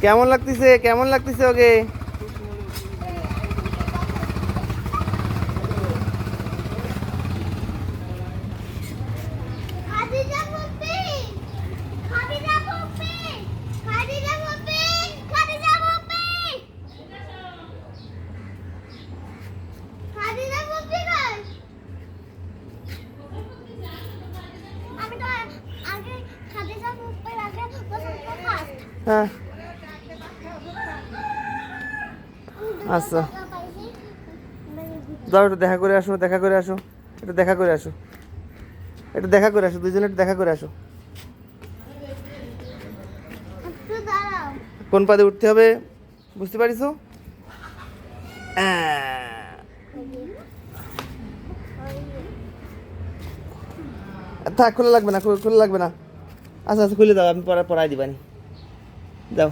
কেমন লাগতেছে কেমন লাগতেছে ওকে? হ্যাঁ আচ্ছা যাও একটু দেখা করে আসো দেখা করে আসো একটু দেখা করে আসো একটু দেখা করে আসো দুজনে একটু দেখা করে আসো। কোন পাদে উঠতে হবে বুঝতে পারিস? থাক খোলা লাগবে না খোলা লাগবে না। আচ্ছা আচ্ছা খুলে দাও আমি পড়াই দিবানি যাও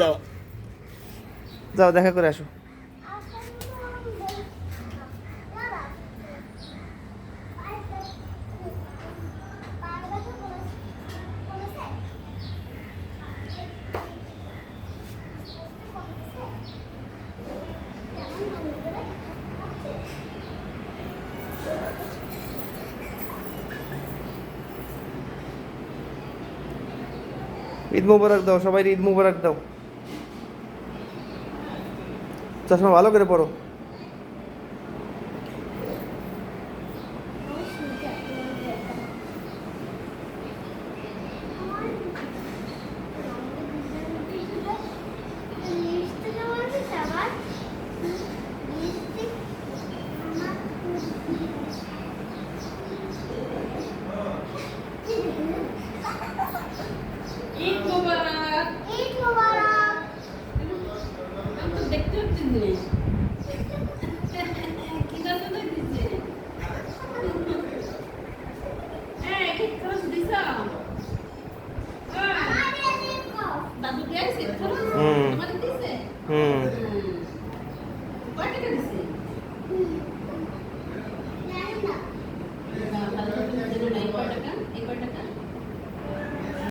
যাও যাও দেখা করে আসো। ঈদ মুবারক দাও সবাই ঈদ মুবারক দাও। চশমা ভালো করে পড়ো।